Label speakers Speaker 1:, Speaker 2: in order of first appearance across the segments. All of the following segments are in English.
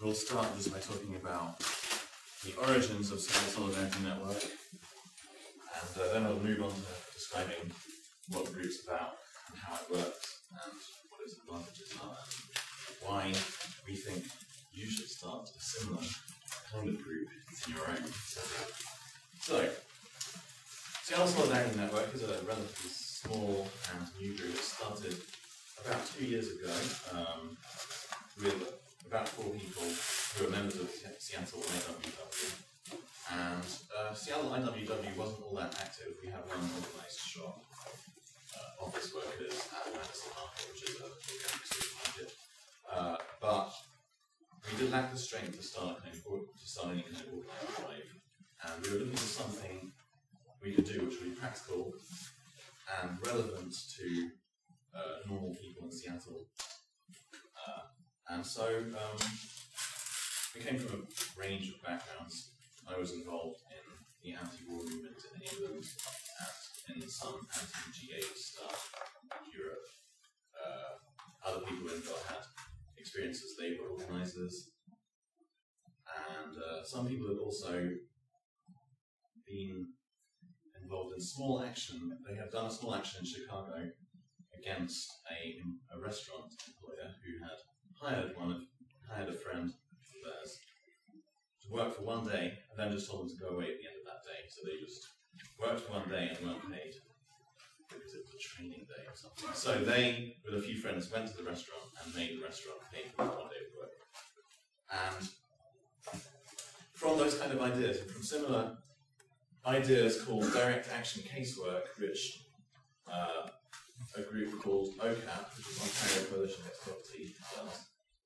Speaker 1: We'll start just by talking about the origins of Seattle Solidarity Network, and then we'll move on to describing what the group's about and how it works and what its advantages are and why we think you should start a similar kind of group in your own. So, Seattle Solidarity Network is a relatively small and new group. It started about 2 years ago with about 4 people who are members of Seattle IWW. And Seattle IWW wasn't all that active. We have one organised shop, office workers at Madison Market, which is a organic supermarket. But we did lack the strength to start any kind of organised drive. And we were looking for something we could do which would be practical and relevant to normal people in Seattle. And so we came from a range of backgrounds. I was involved in the anti-war movement in England and in some anti-GA stuff in Europe. Other people in England had experience as labour organisers. And some people had also been involved in small action. They had done a small action in Chicago against a restaurant employer who had hired a friend of theirs to work for one day and then just told them to go away at the end of that day. So they just worked for one day and weren't paid because it was a training day or something. So they, with a few friends, went to the restaurant and made the restaurant pay for one day of work. And from those kind of ideas, and from similar ideas called direct action casework, which a group called OCAP, which is Ontario Coalition Against Poverty,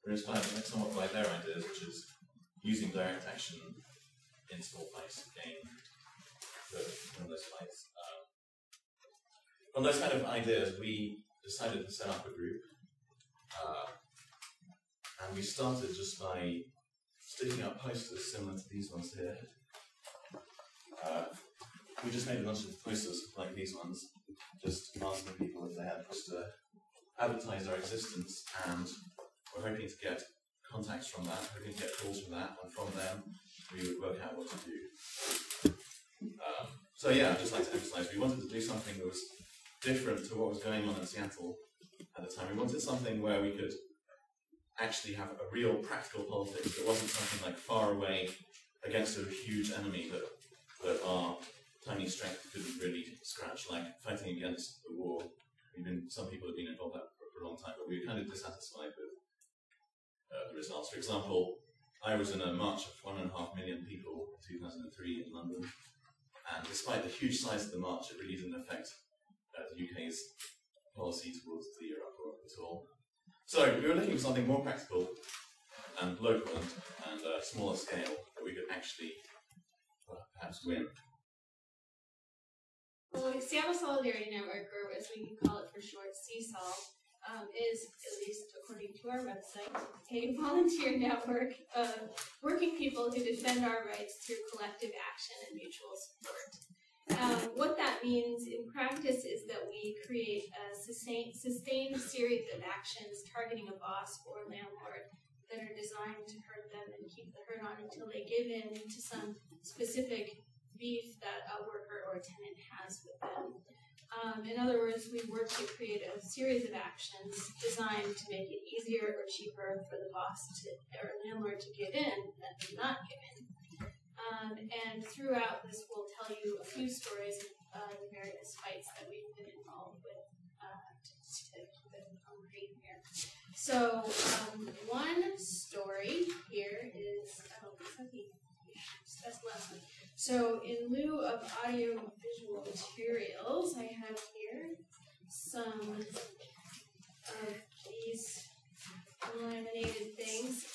Speaker 1: were inspired somewhat by their ideas, which is using direct action in small place again. One of those slides. From those kind of ideas, we decided to set up a group, and we started just by sticking up posters similar to these ones here. We just made a bunch of posters like these ones, just asking people if they had us to advertise our existence, and we're hoping to get contacts from that, hoping to get calls from that, and from them we would work out what to do. So yeah, I'd just like to emphasize, we wanted to do something that was different to what was going on in Seattle at the time. We wanted something where we could actually have a real practical politics that wasn't something like far away against a huge enemy that our tiny strength couldn't really scratch, like fighting against the war. Some people have been involved in that for a long time, but we were kind of dissatisfied with the results. For example, I was in a march of 1.5 million people in 2003 in London, and despite the huge size of the march, it really didn't affect the UK's policy towards the Iraq war at all. So we were looking for something more practical and local and smaller scale that we could actually perhaps win.
Speaker 2: Well, Seattle Solidarity Network, or as we can call it for short, SeaSol, is, at least according to our website, a volunteer network of working people who defend our rights through collective action and mutual support. What that means in practice is that we create a sustained series of actions targeting a boss or landlord that are designed to hurt them and keep the hurt on until they give in to some specific beef that a worker or a tenant has with them. In other words, we work to create a series of actions designed to make it easier or cheaper for the boss or landlord to give in than to not give in. And throughout this, we'll tell you a few stories of the various fights that we've been involved with to keep it concrete here. So one story here is, that's the last one. So in lieu of audio-visual materials, I have here some of these laminated things.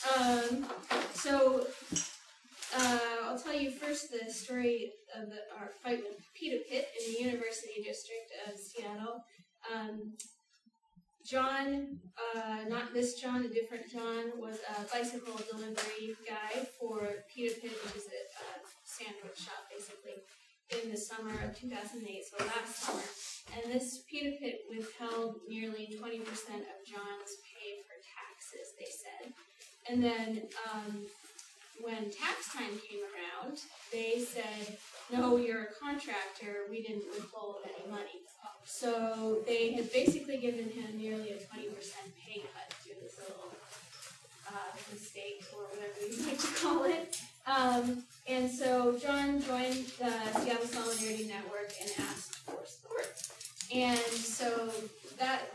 Speaker 2: I'll tell you first the story of our fight with Pita Pit in the University District of Seattle. John, not this John, a different John, was a bicycle delivery guy for Pita Pit, which is a sandwich shop, basically, in the summer of 2008, so last summer. And this Pita Pit withheld nearly 20% of John's pay for taxes, they said. And then when tax time came around, they said, no, you're a contractor, we didn't withhold any money. So they had basically given him nearly a 20% pay cut through this little mistake, or whatever you like to call it. And so John joined the Seattle Solidarity Network and asked for support. And so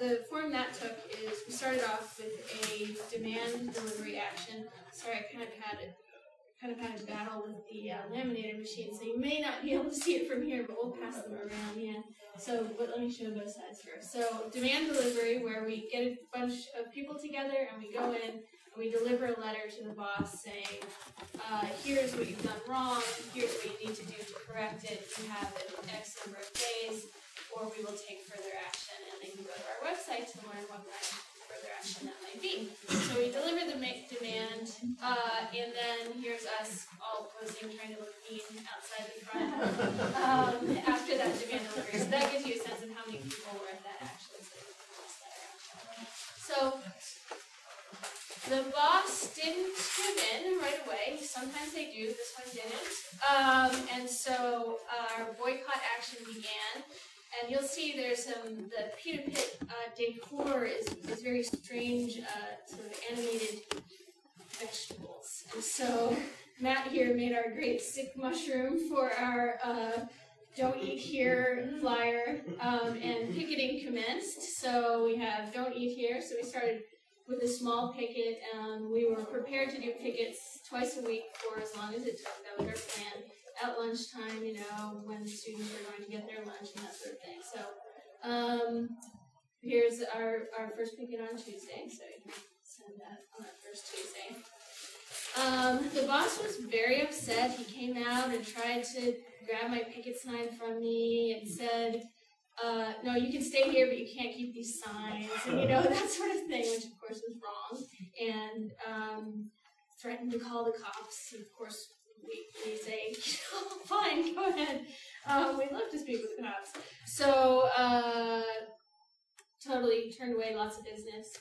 Speaker 2: the form that took is, we started off with a demand delivery action. Sorry, I kind of had a battle with the laminator machine, so you may not be able to see it from here, but we'll pass them around, yeah. So, but let me show both sides first. So, demand delivery, where we get a bunch of people together and we go in and we deliver a letter to the boss saying, here's what you've done wrong, here's what you need to do to correct it, you have an X number of days, or we will take further action, and they can go to our website to learn what kind of further action that might be. So we deliver the demand, and then here's us all posing, trying to look mean outside the front after that demand delivery. So that gives you a sense of how many people were at that actually. So the boss didn't give in right away. Sometimes they do. This one didn't. And so our boycott action began. And you'll see there's the Pita Pit decor is very strange, sort of animated vegetables. And so Matt here made our great sick mushroom for our Don't Eat Here flyer, and picketing commenced. So we have Don't Eat Here. So we started with a small picket. We were prepared to do pickets twice a week for as long as it took. That was our plan. At lunchtime, when students are going to get their lunch and that sort of thing. So here's our first picket on Tuesday, so you can send that on that first Tuesday. The boss was very upset. He came out and tried to grab my picket sign from me and said, no, you can stay here, but you can't keep these signs, and that sort of thing, which of course was wrong, and threatened to call the cops, and of course we say, fine, go ahead. We'd love to speak with the cops. So, totally turned away lots of business.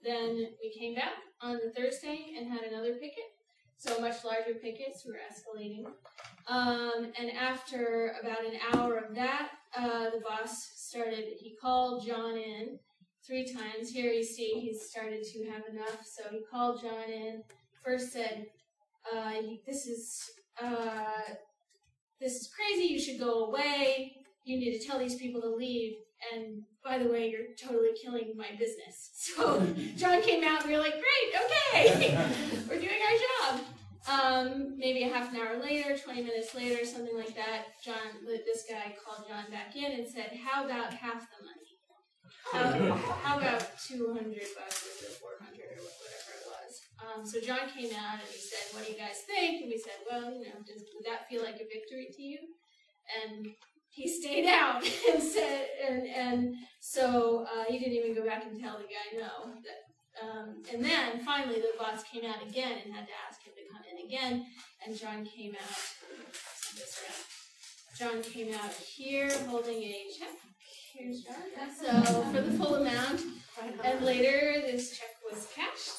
Speaker 2: Then we came back on the Thursday and had another picket. So much larger pickets, we were escalating. And after about an hour of that, the boss he called John in 3 times. Here you see he's started to have enough. So he called John in, first said, this is crazy, you should go away, you need to tell these people to leave, and by the way, you're totally killing my business. So John came out and we were like, great, okay, we're doing our job. Maybe a half an hour later, 20 minutes later, something like that, this guy called John back in and said, how about half the money? How about $200 or $400 or whatever it was? So John came out and he said, what do you guys think? And we said, well, would that feel like a victory to you? And he stayed out and said, and so he didn't even go back and tell the guy no. And then finally the boss came out again and had to ask him to come in again. And John came out. John came out here holding a check. Here's John. So for the full amount. And later this check was cashed.